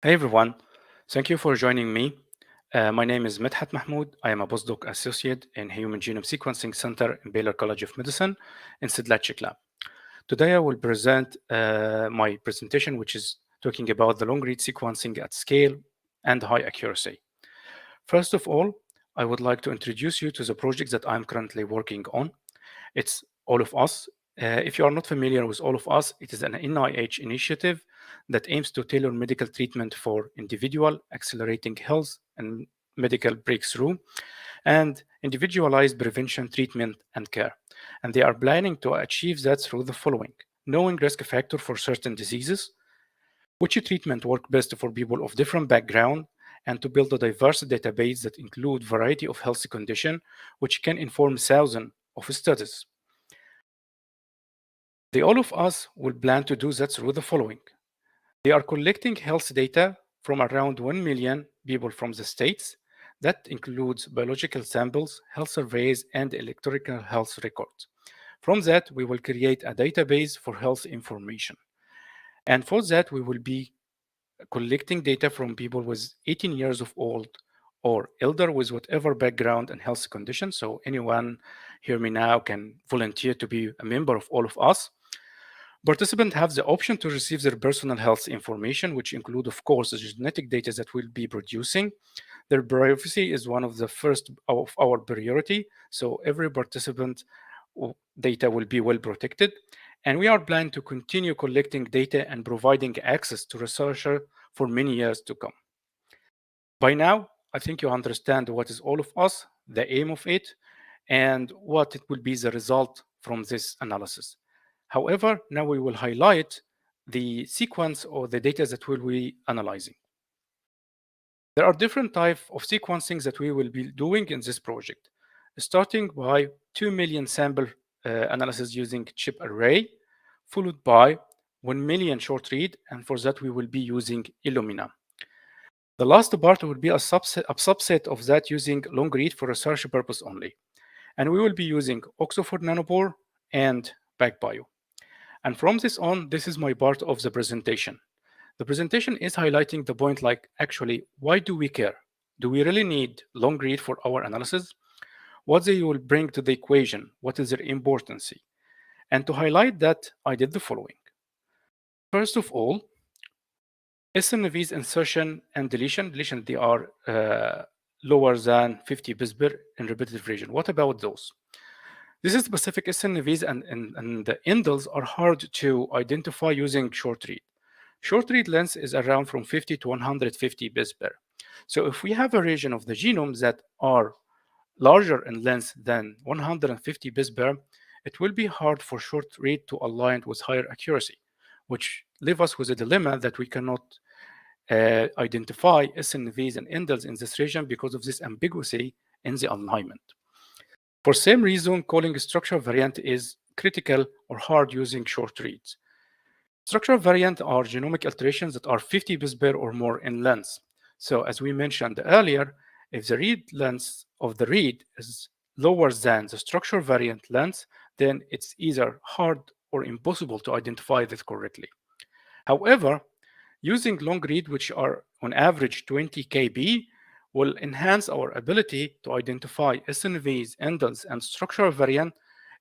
Hey everyone, thank you for joining me. My name is Medhat Mahmoud. I am a postdoc associate in Human Genome Sequencing Center in Baylor College of Medicine in Sedlacek Lab. Today I will present my presentation, which is talking about the long-read sequencing at scale and high accuracy. First of all, I would like to introduce you to the project that I'm currently working on. It's All of Us. If you are not familiar with All of Us, it is an NIH initiative that aims to tailor medical treatment for individual, accelerating health and medical breakthrough, and individualized prevention, treatment, and care. And they are planning to achieve that through the following: knowing risk factor for certain diseases, which treatment work best for people of different background, and to build a diverse database that include variety of health condition, which can inform thousands of studies. The All of Us will plan to do that through the following. They are collecting health data from around 1 million people from the states. That includes biological samples, health surveys, and electronic health records. From that, we will create a database for health information. And for that, we will be collecting data from people with 18 years of old or elder with whatever background and health condition. So anyone hear me now can volunteer to be a member of All of Us. Participants have the option to receive their personal health information, which include, of course, the genetic data that we'll be producing. Their privacy is one of the first of our priority, so every participant data will be well protected. And we are planning to continue collecting data and providing access to researchers for many years to come. By now, I think you understand what is All of Us, the aim of it, and what it will be the result from this analysis. However, now we will highlight the sequence or the data that we'll be analyzing. There are different types of sequencing that we will be doing in this project, starting by 2 million sample analysis using chip array, followed by 1 million short read, and for that we will be using Illumina. The last part will be a subset of that using long read for research purpose only. And we will be using Oxford Nanopore and PacBio. And from this on, this is my part of the presentation. The presentation is highlighting the point like, actually, why do we care? Do we really need long read for our analysis? What they will bring to the equation? What is their importance? And to highlight that, I did the following. First of all, SNVs insertion and deletion, they are lower than 50 bits per in repetitive region. What about those? This is specific SNVs and the indels are hard to identify using short read. Short read length is around from 50 to 150 bits per. So if we have a region of the genomes that are larger in length than 150 bits per, it will be hard for short read to align with higher accuracy, which leave us with a dilemma that we cannot identify SNVs and indels in this region because of this ambiguity in the alignment. For same reason, calling a structural variant is critical or hard using short reads. Structural variant are genomic alterations that are 50 bits per or more in length. So as we mentioned earlier, if the read length of the read is lower than the structural variant length, then it's either hard or impossible to identify this correctly. However, using long read, which are on average 20 kb, will enhance our ability to identify SNVs, indels, and structural variant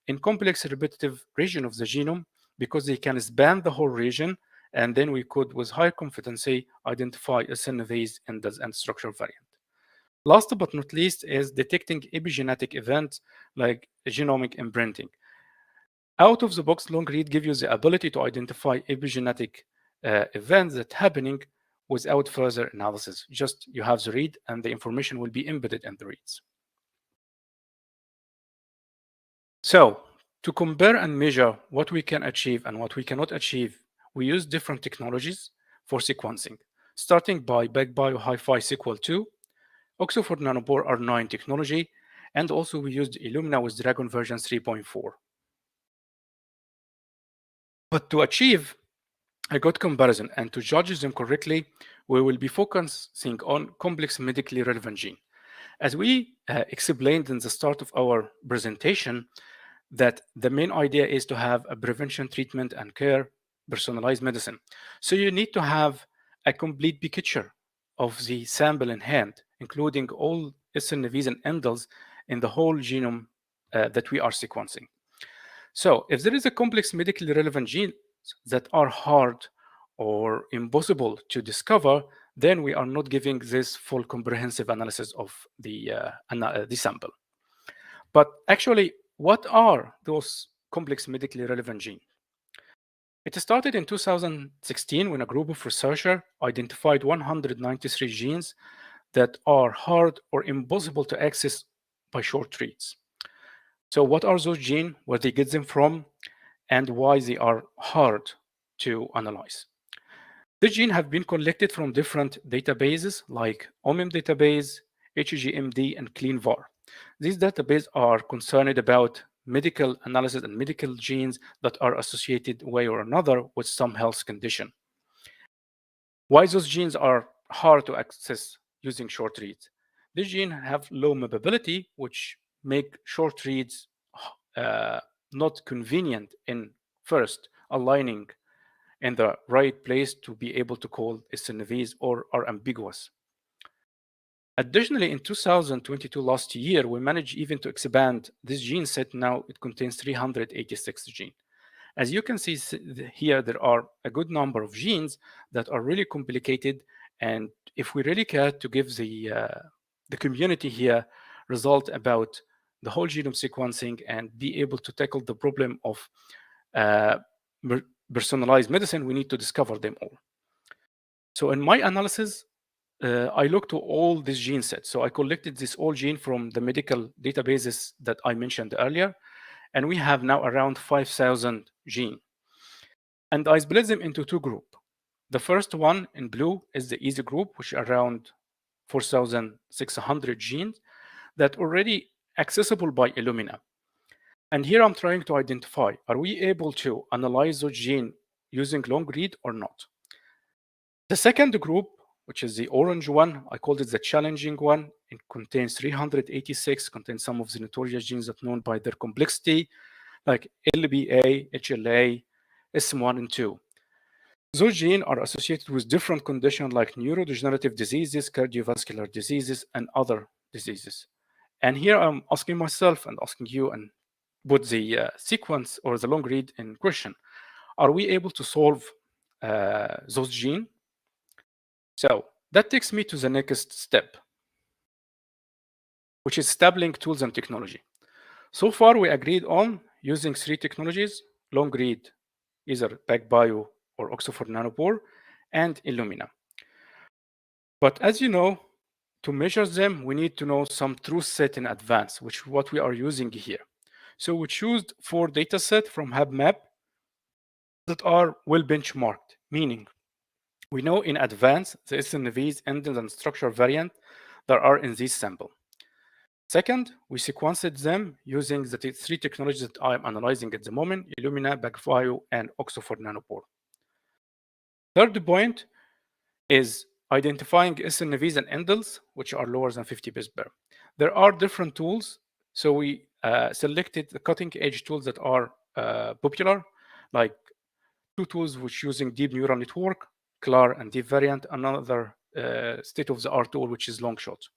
in complex repetitive region of the genome because they can span the whole region, and then we could, with high confidence, identify SNVs, indels, and structural variant. Last but not least is detecting epigenetic events like genomic imprinting. Out of the box, long read gives you the ability to identify epigenetic events that happening without further analysis. Just you have the read and the information will be embedded in the reads. So to compare and measure what we can achieve and what we cannot achieve, we use different technologies for sequencing, starting by PacBio HiFi Sequel 2, Oxford Nanopore R9 technology, and also we used Illumina with Dragon version 3.4. But to achieve a good comparison and to judge them correctly, we will be focusing on complex medically relevant gene. As we explained in the start of our presentation, that the main idea is to have a prevention, treatment, and care, personalized medicine. So you need to have a complete picture of the sample in hand, including all SNVs and indels in the whole genome that we are sequencing. So if there is a complex medically relevant genes that are hard or impossible to discover, then we are not giving this full comprehensive analysis of the sample. But actually, what are those complex medically relevant genes? It started in 2016 when a group of researchers identified 193 genes that are hard or impossible to access by short reads. So what are those genes, where they get them from, and why they are hard to analyze? The genes have been collected from different databases like OMIM database, HGMD, and CleanVar. These databases are concerned about medical analysis and medical genes that are associated way or another with some health condition. Why those genes are hard to access using short reads? These genes have low mapability, which make short reads not convenient in first aligning in the right place to be able to call SNVs or are ambiguous. Additionally, in 2022, last year, we managed even to expand this gene set. Now it contains 386 genes. As you can see here, there are a good number of genes that are really complicated. And if we really care to give the community here result about the whole genome sequencing and be able to tackle the problem of personalized medicine, we need to discover them all. So in my analysis, I looked to all these gene sets. So I collected this all gene from the medical databases that I mentioned earlier, and we have now around 5,000 genes. And I split them into two groups. The first one in blue is the easy group, which is around 4,600 genes that already accessible by Illumina. And here I'm trying to identify, are we able to analyze those genes using long read or not? The second group, which is the orange one, I called it the challenging one. It contains 386, contains some of the notorious genes that are known by their complexity, like LBA, HLA, SM1 and 2. Those genes are associated with different conditions like neurodegenerative diseases, cardiovascular diseases, and other diseases. And here I'm asking myself and asking you and put the sequence or the long read in question. Are we able to solve those genes? So that takes me to the next step, which is establishing tools and technology. So far, we agreed on using three technologies: long read, either PacBio or Oxford Nanopore, and Illumina. But as you know, to measure them, we need to know some truth set in advance, which is what we are using here. So we choose 4 datasets from HapMap that are well benchmarked, meaning we know in advance the SNVs, indels, and structure variant that are in this sample. Second, we sequenced them using the 3 technologies that I'm analyzing at the moment: Illumina, PacBio, and Oxford Nanopore. Third point is identifying SNVs and indels, which are lower than 50 base pair. There are different tools, so we selected the cutting-edge tools that are popular, like 2 tools which using deep neural network, CLAR and deep variant, another state-of-the-art tool, which is Longshot.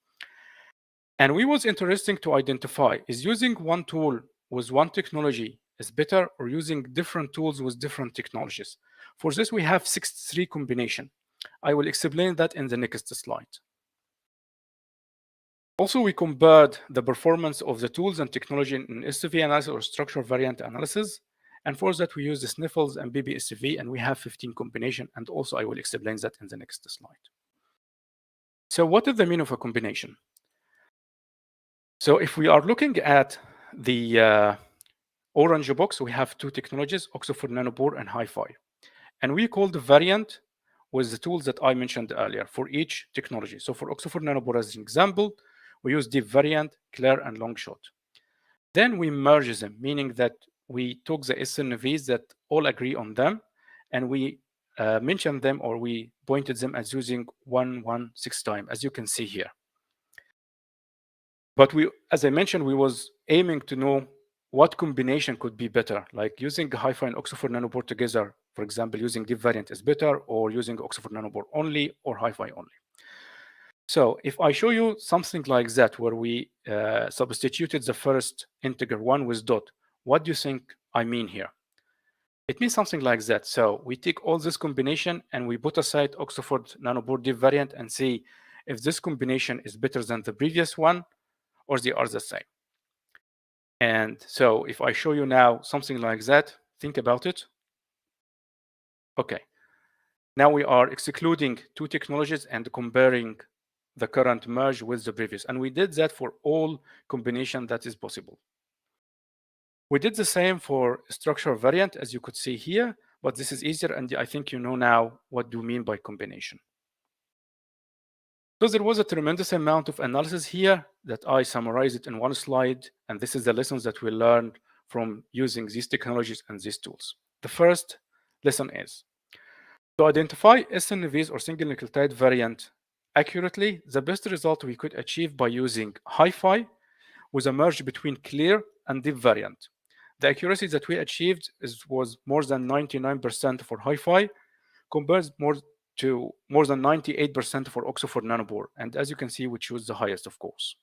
And we was interesting to identify, is using one tool with one technology is better, or using different tools with different technologies? For this, we have 63 combination. I will explain that in the next slide. Also, we compared the performance of the tools and technology in SV analysis or structure variant analysis. And for that, we use the Sniffles and BBSV, and we have 15 combination. And also, I will explain that in the next slide. So what is the meaning of a combination? So if we are looking at the orange box, we have 2 technologies, Oxford Nanopore and HiFi. And we call the variant with the tools that I mentioned earlier for each technology. So for Oxford Nanopore, as an example, we use deep variant, CLAR, and Longshot. Then we merge them, meaning that we took the SNVs that all agree on them, and we mentioned them, or we pointed them as using 116 times, as you can see here. But we, as I mentioned, we was aiming to know what combination could be better, like using HiFi and Oxford Nanopore together For example, using deep variant is better, or using Oxford nanopore only, or HiFi only. So if I show you something like that, where we substituted the first integer 1 with dot, what do you think I mean here? It means something like that. So we take all this combination and we put aside Oxford nanopore deep variant and see if this combination is better than the previous one or they are the same. And so if I show you now something like that, think about it. Okay. Now we are excluding two technologies and comparing the current merge with the previous. And we did that for all combination that is possible. We did the same for structural variant, as you could see here, but this is easier, and I think you know now what do you mean by combination. So there was a tremendous amount of analysis here that I summarized it in one slide, and this is the lessons that we learned from using these technologies and these tools. The first lesson is to identify SNVs or single nucleotide variant accurately. The best result we could achieve by using HiFi was a merge between clear and deep variant. The accuracy that we achieved was more than 99% for HiFi, compared to more than 98% for Oxford nanopore. And as you can see, we choose the highest, of course.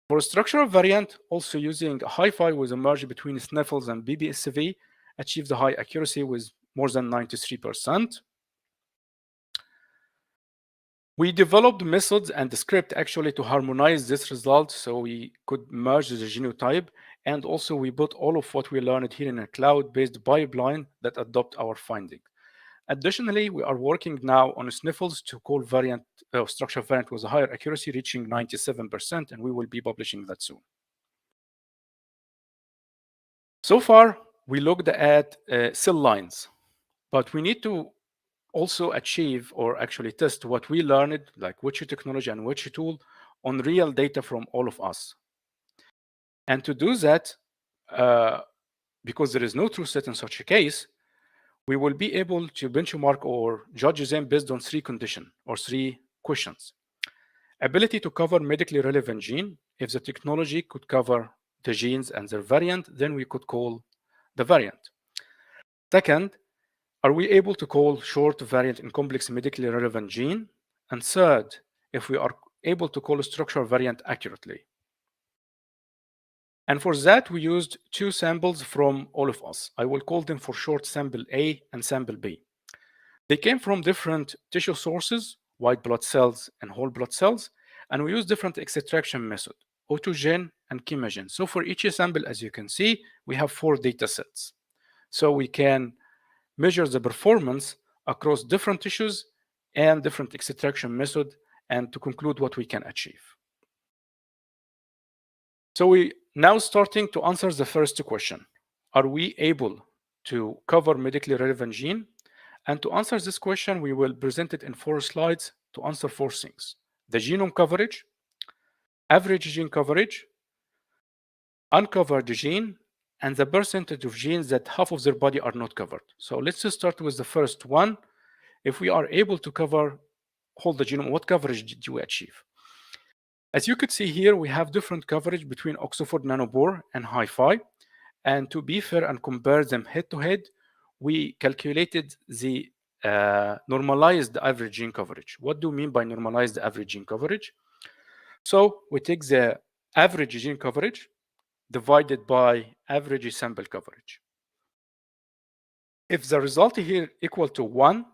For a structural variant, also using HiFi with a merge between Sniffles and BBSV, achieved a high accuracy with more than 93%. We developed methods and the script actually to harmonize this result so we could merge the genotype, and also we put all of what we learned here in a cloud-based pipeline that adopt our finding. Additionally, we are working now on Sniffles to call variant structural variant with a higher accuracy, reaching 97%, and we will be publishing that soon. So far, we looked at cell lines, but we need to also achieve or actually test what we learned, like which technology and which tool, on real data from all of us. And to do that, because there is no true set in such a case, we will be able to benchmark or judge them based on three conditions or three questions. Ability to cover medically relevant gene. If the technology could cover the genes and their variant, then we could call the variant. Second, are we able to call short variant in complex medically relevant gene? And third, if we are able to call a structural variant accurately. And for that, we used two samples from all of us. I will call them for short sample A and sample B. They came from different tissue sources, white blood cells and whole blood cells, and we used different extraction method, autogen and chemogen. So for each sample, as you can see, we have 4 data sets. So we can measure the performance across different tissues and different extraction method, and to conclude what we can achieve. So we now starting to answer the first question. Are we able to cover medically relevant gene? And to answer this question, we will present it in 4 slides to answer 4 things: the genome coverage, average gene coverage, uncovered gene, and the percentage of genes that half of their body are not covered. So let's just start with the first one. If we are able to cover whole the genome, what coverage did you achieve? As you could see here, we have different coverage between Oxford nanopore and HiFi. And to be fair and compare them head to head, we calculated the normalized average gene coverage. What do we mean by normalized average gene coverage? So we take the average gene coverage divided by average sample coverage. If the result here equal to 1,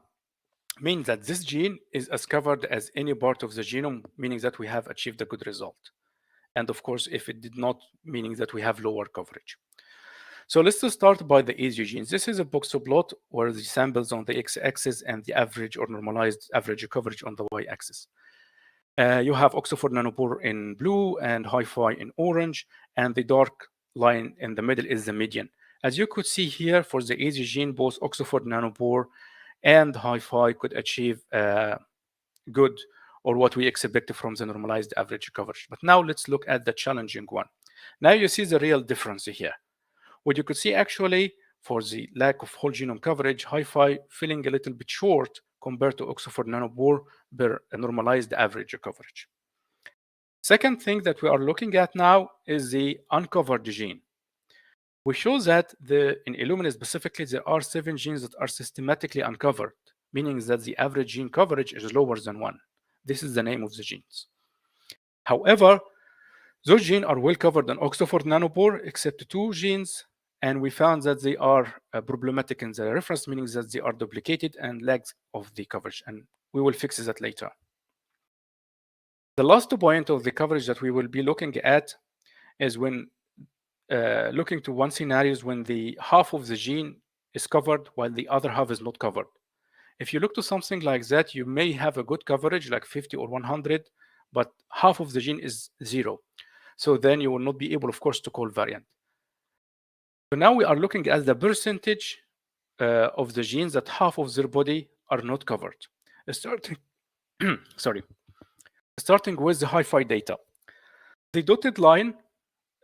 means that this gene is as covered as any part of the genome, meaning that we have achieved a good result. And of course, if it did not, meaning that we have lower coverage. So let's just start by the easy genes. This is a box plot where the samples on the x-axis and the average or normalized average coverage on the y-axis. You have Oxford nanopore in blue and HiFi in orange, and the dark line in the middle is the median. As you could see here, for the easy gene, both Oxford nanopore and HiFi could achieve good or what we expected from the normalized average coverage. But now let's look at the challenging one. Now you see the real difference here. What you could see actually for the lack of whole genome coverage, HiFi feeling a little bit short compared to Oxford nanopore per normalized average coverage. Second thing that we are looking at now is the uncovered gene. We show that in Illumina specifically, there are 7 genes that are systematically uncovered, meaning that the average gene coverage is lower than 1. This is the name of the genes. However, those genes are well covered in Oxford nanopore, except 2 genes, and we found that they are problematic in the reference, meaning that they are duplicated and lags of the coverage, and we will fix that later. The last point of the coverage that we will be looking at is when looking to one scenario is when the half of the gene is covered while the other half is not covered. If you look to something like that, you may have a good coverage like 50 or 100, but half of the gene is 0. So then you will not be able, of course, to call variant. So now we are looking at the percentage of the genes that half of their body are not covered. Starting, starting with the HiFi data. The dotted line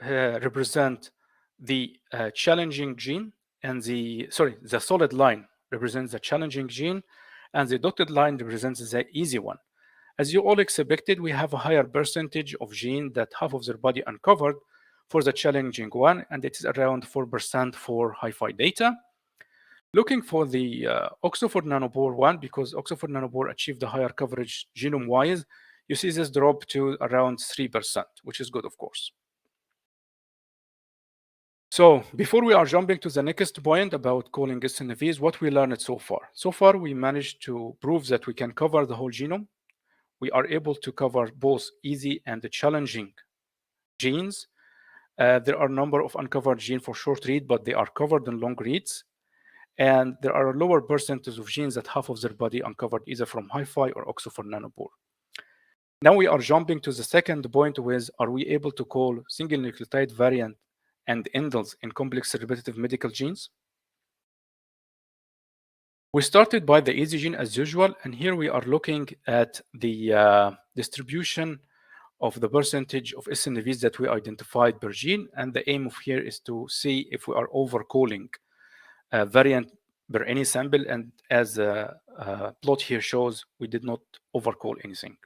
represent the challenging gene, and the solid line represents the challenging gene, and the dotted line represents the easy one. As you all expected, we have a higher percentage of gene that half of their body uncovered for the challenging one, and it is around 4% for HiFi data. Looking for the Oxford nanopore one, because Oxford nanopore achieved a higher coverage genome-wise, you see this drop to around 3%, which is good, of course. So before we are jumping to the next point about calling SNVs, what we learned so far? So far, we managed to prove that we can cover the whole genome. We are able to cover both easy and challenging genes. There are a number of uncovered genes for short read, but they are covered in long reads. And there are a lower percentage of genes that half of their body uncovered either from HiFi or Oxford nanopore. Now we are jumping to the second point with, are we able to call single nucleotide variant and indels in complex repetitive medical genes? We started by the easy gene as usual, and here we are looking at the distribution of the percentage of SNVs that we identified per gene, and the aim of here is to see if we are overcalling a variant per any sample, and as the plot here shows, we did not overcall anything.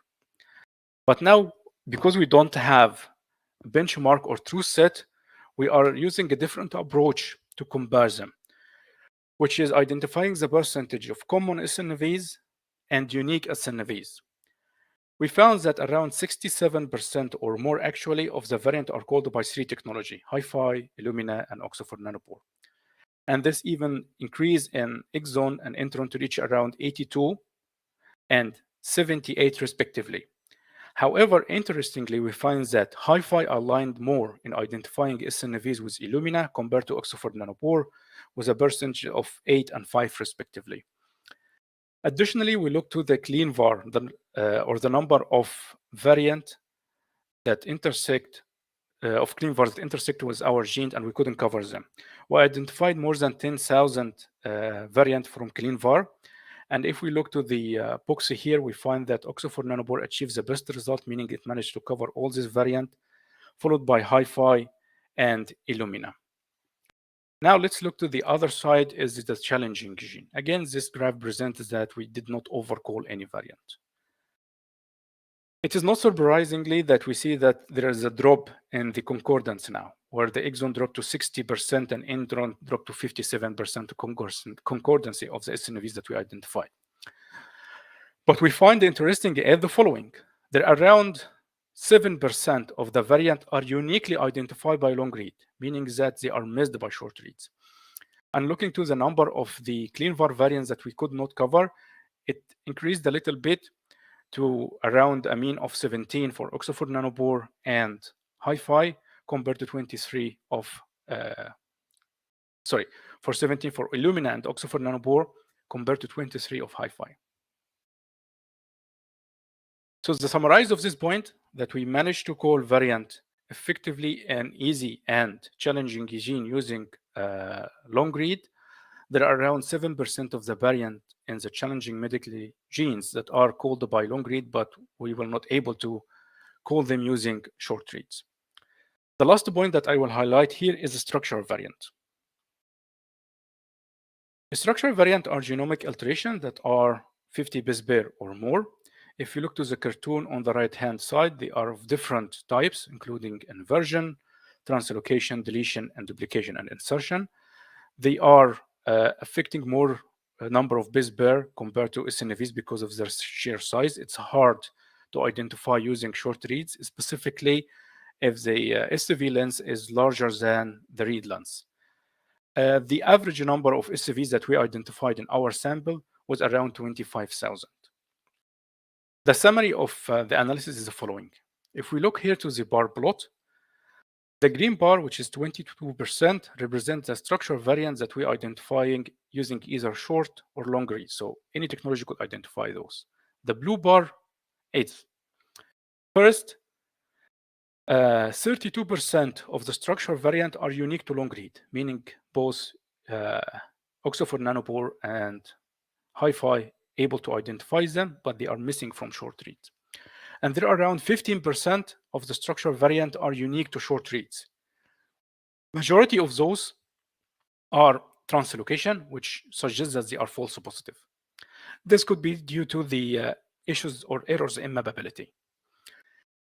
But now, because we don't have a benchmark or truth set, we are using a different approach to compare them, which is identifying the percentage of common SNVs and unique SNVs. We found that around 67% or more actually of the variant are called by 3 technology, HiFi, Illumina, and Oxford nanopore. And this even increase in exon and intron to reach around 82 and 78 respectively. However, interestingly, we find that HiFi aligned more in identifying SNVs with Illumina compared to Oxford nanopore, with a percentage of 8 and 5 respectively. Additionally, we look to the clean var, or the number of variant that intersect, of clean vars that intersect with our genes, and we couldn't cover them. We identified more than 10,000 variant from clean var. And if we look to the box here, we find that Oxford nanopore achieves the best result, meaning it managed to cover all this variant, followed by HiFi and Illumina. Now let's look to the other side, is the challenging gene. Again, this graph presents that we did not overcall any variant. It is not surprisingly that we see that there is a drop in the concordance now, where the exon dropped to 60% and intron dropped to 57% concordancy of the SNVs that we identified. But we find interesting is the following. There are around 7% of the variant are uniquely identified by long read, meaning that they are missed by short reads. And looking to the number of the clean var variants that we could not cover, it increased a little bit to around a mean of 17 for Oxford nanopore and HiFi, compared to 23 of, for 17 for Illumina and Oxford nanopore, compared to 23 of HiFi. So the summarize of this point, that we managed to call variant effectively and easy and challenging gene using long read. There are around 7% of the variant in the challenging medically genes that are called by long read, but we were not able to call them using short reads. The last point that I will highlight here is the structural variant. The structural variant are genomic alterations that are 50 base pair or more. If you look to the cartoon on the right-hand side, they are of different types, including inversion, translocation, deletion, and duplication and insertion. They are affecting more number of base pair compared to SNVs because of their sheer size. It's hard to identify using short reads, specifically if the SCV length is larger than the read length. The average number of SCVs that we identified in our sample was around 25,000. The summary of the analysis is the following. If we look here to the bar plot, the green bar, which is 22%, represents the structural variants that we are identifying using either short or long reads. So any technology could identify those. The blue bar is first, 32% of the structural variant are unique to long read, meaning both Oxford nanopore and HiFi able to identify them, but they are missing from short reads. And there are around 15% of the structural variant are unique to short reads. Majority of those are translocation, which suggests that they are false positive. This could be due to the issues or errors in mapability.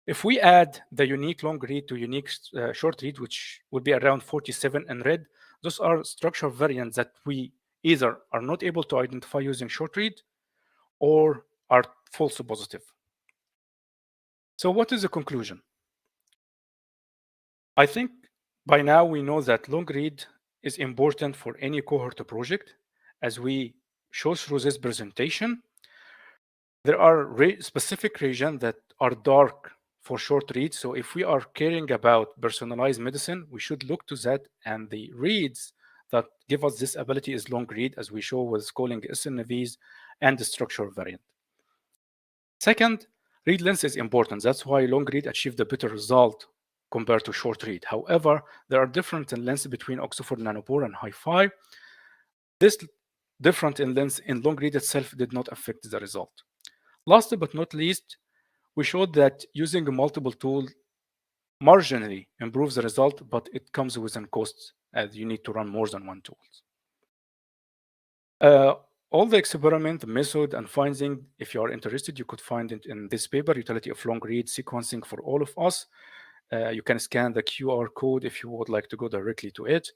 If we add the unique long read to unique short read, which would be around 47 in red, those are structural variants that we either are not able to identify using short read or are false positive. So what is the conclusion? I think by now we know that long read is important for any cohort project. As we show through this presentation, there are specific regions that are dark for short reads. So if we are caring about personalized medicine, we should look to that. And the reads that give us this ability is long read, as we show with calling SNVs and the structural variant. Second, read length is important. That's why long read achieved a better result compared to short read. However, there are different in length between Oxford nanopore and HiFi. This difference in length in long read itself did not affect the result. Last but not least, we showed that using a multiple tool marginally improves the result, but it comes with a cost as you need to run more than one tool. All the experiment, the method, and finding, if you are interested, you could find it in this paper, Utility of Long Read Sequencing for All of Us. You can scan the QR code if you would like to go directly to it,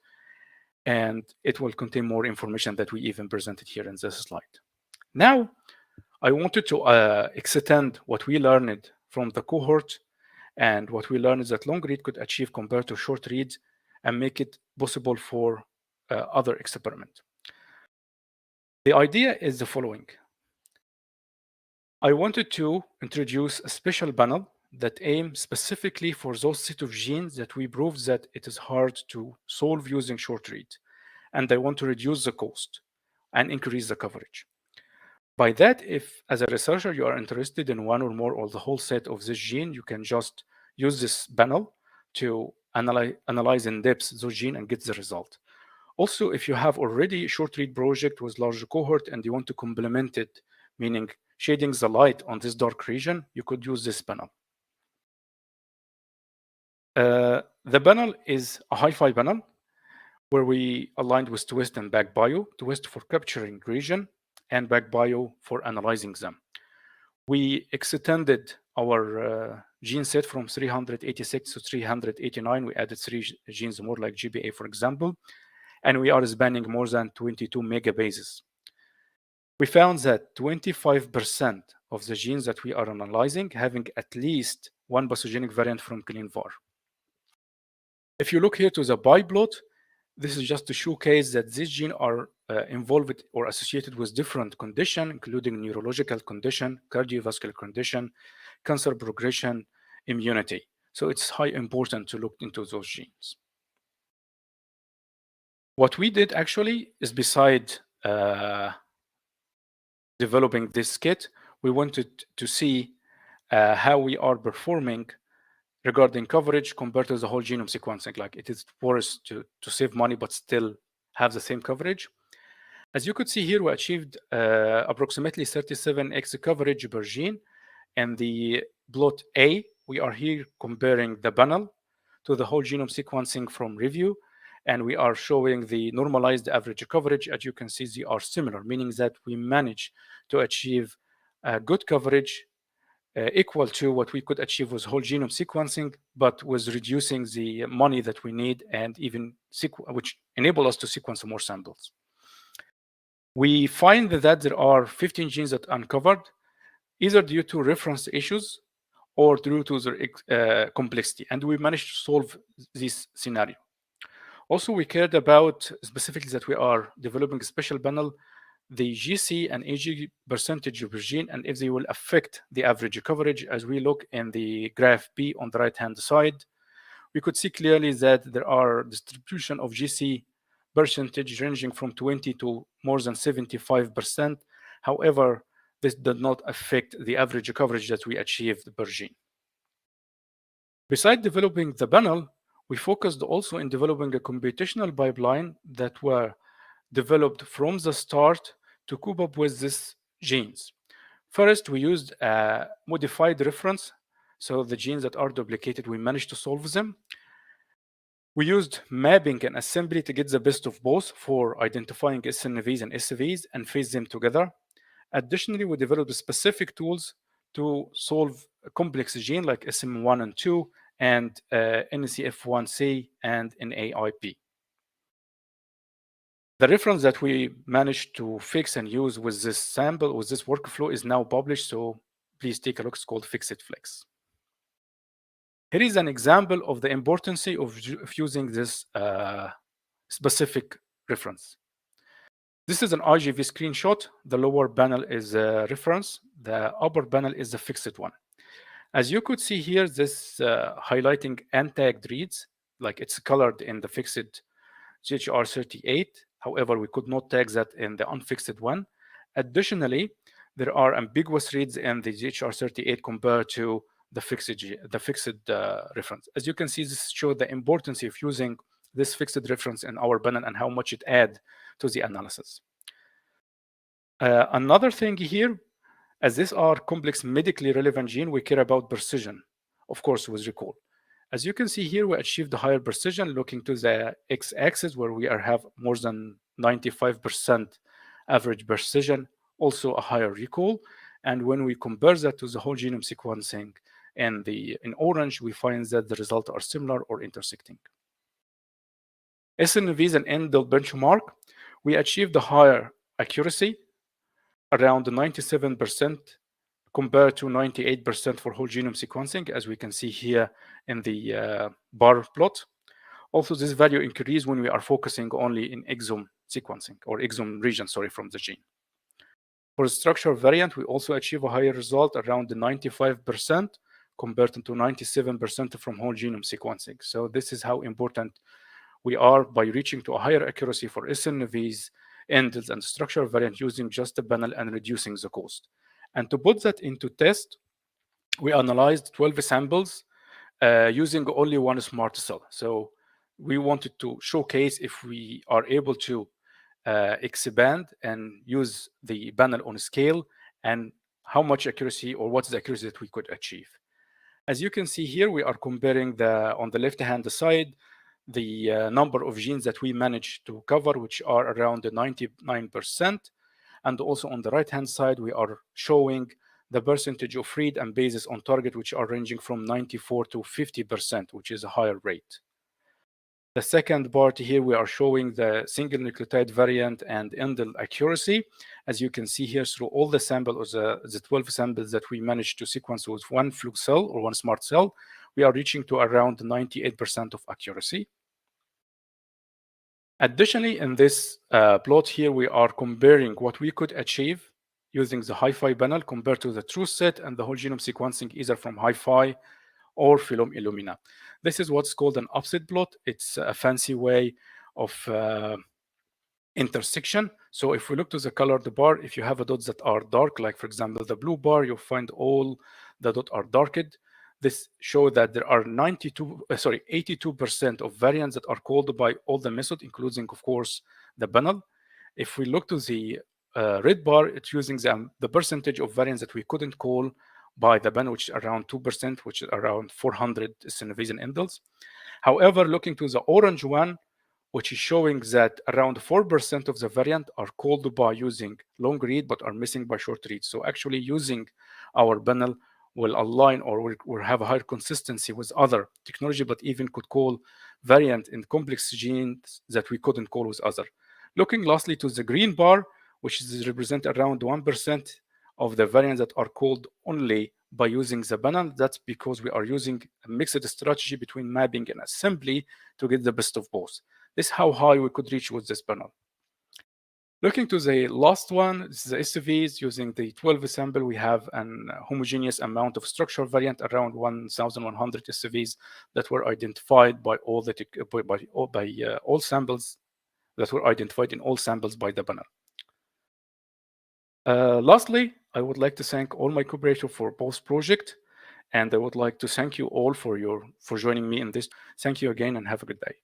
and it will contain more information that we even presented here in this slide. Now, I wanted to extend what we learned from the cohort, and what we learned is that long read could achieve compared to short read and make it possible for other experiments. The idea is the following. I wanted to introduce a special panel that aims specifically for those set of genes that we proved that it is hard to solve using short read. And I want to reduce the cost and increase the coverage. By that, if as a researcher you are interested in one or more or the whole set of this gene, you can just use this panel to analyze in depth those gene and get the result. Also, if you have already a short read project with large cohort and you want to complement it, meaning shading the light on this dark region, you could use this panel. The panel is a HiFi panel where we aligned with Twist and PacBio, Twist for capturing region and PacBio for analyzing them. We extended our gene set from 386 to 389. We added 3 genes more like GBA, for example, and we are spanning more than 22 megabases. We found that 25% of the genes that we are analyzing having at least one pathogenic variant from clean VAR. If you look here to the pie plot, this is just to showcase that these genes are involved or associated with different conditions, including neurological condition, cardiovascular condition, cancer progression, immunity. So it's high important to look into those genes. What we did actually is beside developing this kit, we wanted to see how we are performing regarding coverage compared to the whole genome sequencing. Like it is worse to save money, but still have the same coverage. As you could see here, we achieved approximately 37x coverage per gene. And the plot A, we are here comparing the panel to the whole genome sequencing from review. And we are showing the normalized average coverage. As you can see, they are similar, meaning that we manage to achieve good coverage equal to what we could achieve with whole genome sequencing, but was reducing the money that we need and even which enable us to sequence more samples. We find that there are 15 genes that are uncovered, either due to reference issues or due to their complexity, and we managed to solve this scenario. Also, we cared about specifically that we are developing a special panel, the GC and AG percentage of gene, and if they will affect the average coverage. As we look in the graph B on the right-hand side, we could see clearly that there are distribution of GC percentage ranging from 20 to more than 75%. However, this did not affect the average coverage that we achieved per gene. Besides developing the panel, we focused also in developing a computational pipeline that were developed from the start to cope up with these genes. First, we used a modified reference. So the genes that are duplicated, we managed to solve them. We used mapping and assembly to get the best of both for identifying SNVs and SVs and phase them together. Additionally, we developed specific tools to solve a complex gene like SM1 and 2 and NCF1C and NAIP. The reference that we managed to fix and use with this sample, with this workflow, is now published, so please take a look. It's called FixItFlex. Here is an example of the importance of using this specific reference. This is an IGV screenshot. The lower panel is a reference. The upper panel is the fixed one. As you could see here, this highlighting untagged reads, like it's colored in the fixed GHR38. However, we could not tag that in the unfixed one. Additionally, there are ambiguous reads in the GHR38 compared to the fixed reference. As you can see, this shows the importance of using this fixed reference in our panel and how much it adds to the analysis. Another thing here, as these are complex medically relevant gene, we care about precision, of course, with recall. As you can see here, we achieved higher precision looking to the x-axis where we have more than 95% average precision, also a higher recall. And when we compare that to the whole genome sequencing in orange, we find that the results are similar or intersecting. SNVs and indel benchmark, we achieved a higher accuracy, around 97% compared to 98% for whole genome sequencing, as we can see here in the bar plot. Also, this value increased when we are focusing only in exome sequencing or exome region, from the gene. For the structural variant, we also achieve a higher result around the 95% compared to 97% from whole genome sequencing. So this is how important we are by reaching to a higher accuracy for SNVs, indels, and structural variant using just the panel and reducing the cost. And to put that into test, we analyzed 12 samples using only one smart cell. So we wanted to showcase if we are able to expand and use the panel on scale and how much accuracy or what's the accuracy that we could achieve. As you can see here, we are comparing on the left-hand side, the number of genes that we managed to cover, which are around 99%. And also on the right-hand side, we are showing the percentage of read and bases on target, which are ranging from 94 to 50%, which is a higher rate. The second part here, we are showing the single nucleotide variant and indel accuracy. As you can see here, through all the samples, the 12 samples that we managed to sequence with one fluke cell or one smart cell, we are reaching to around 98% of accuracy. Additionally, in this plot here, we are comparing what we could achieve using the HiFi panel compared to the true set and the whole genome sequencing, either from HiFi or Phylum Illumina. This is what's called an offset plot. It's a fancy way of intersection. So if we look to the colored bar, if you have dots that are dark, like for example, the blue bar, you'll find all the dots are darkened. This shows that there are 82% of variants that are called by all the methods, including, of course, the panel. If we look to the red bar, it's using the percentage of variants that we couldn't call by the panel, which is around 2%, which is around 400 SNVs and indels. However, looking to the orange one, which is showing that around 4% of the variant are called by using long read, but are missing by short read. So actually using our panel, will align or will have a higher consistency with other technology, but even could call variant in complex genes that we couldn't call with other. Looking lastly to the green bar, which is represent around 1% of the variants that are called only by using the panel. That's because we are using a mixed strategy between mapping and assembly to get the best of both. This is how high we could reach with this panel. Looking to the last one, this is the SNVs. Using the 12 sample, we have an homogeneous amount of structural variant, around 1,100 SNVs that were identified by all all samples that were identified in all samples by the panel. Lastly, I would like to thank all my collaborators for both project, and I would like to thank you all for joining me in this. Thank you again, and have a good day.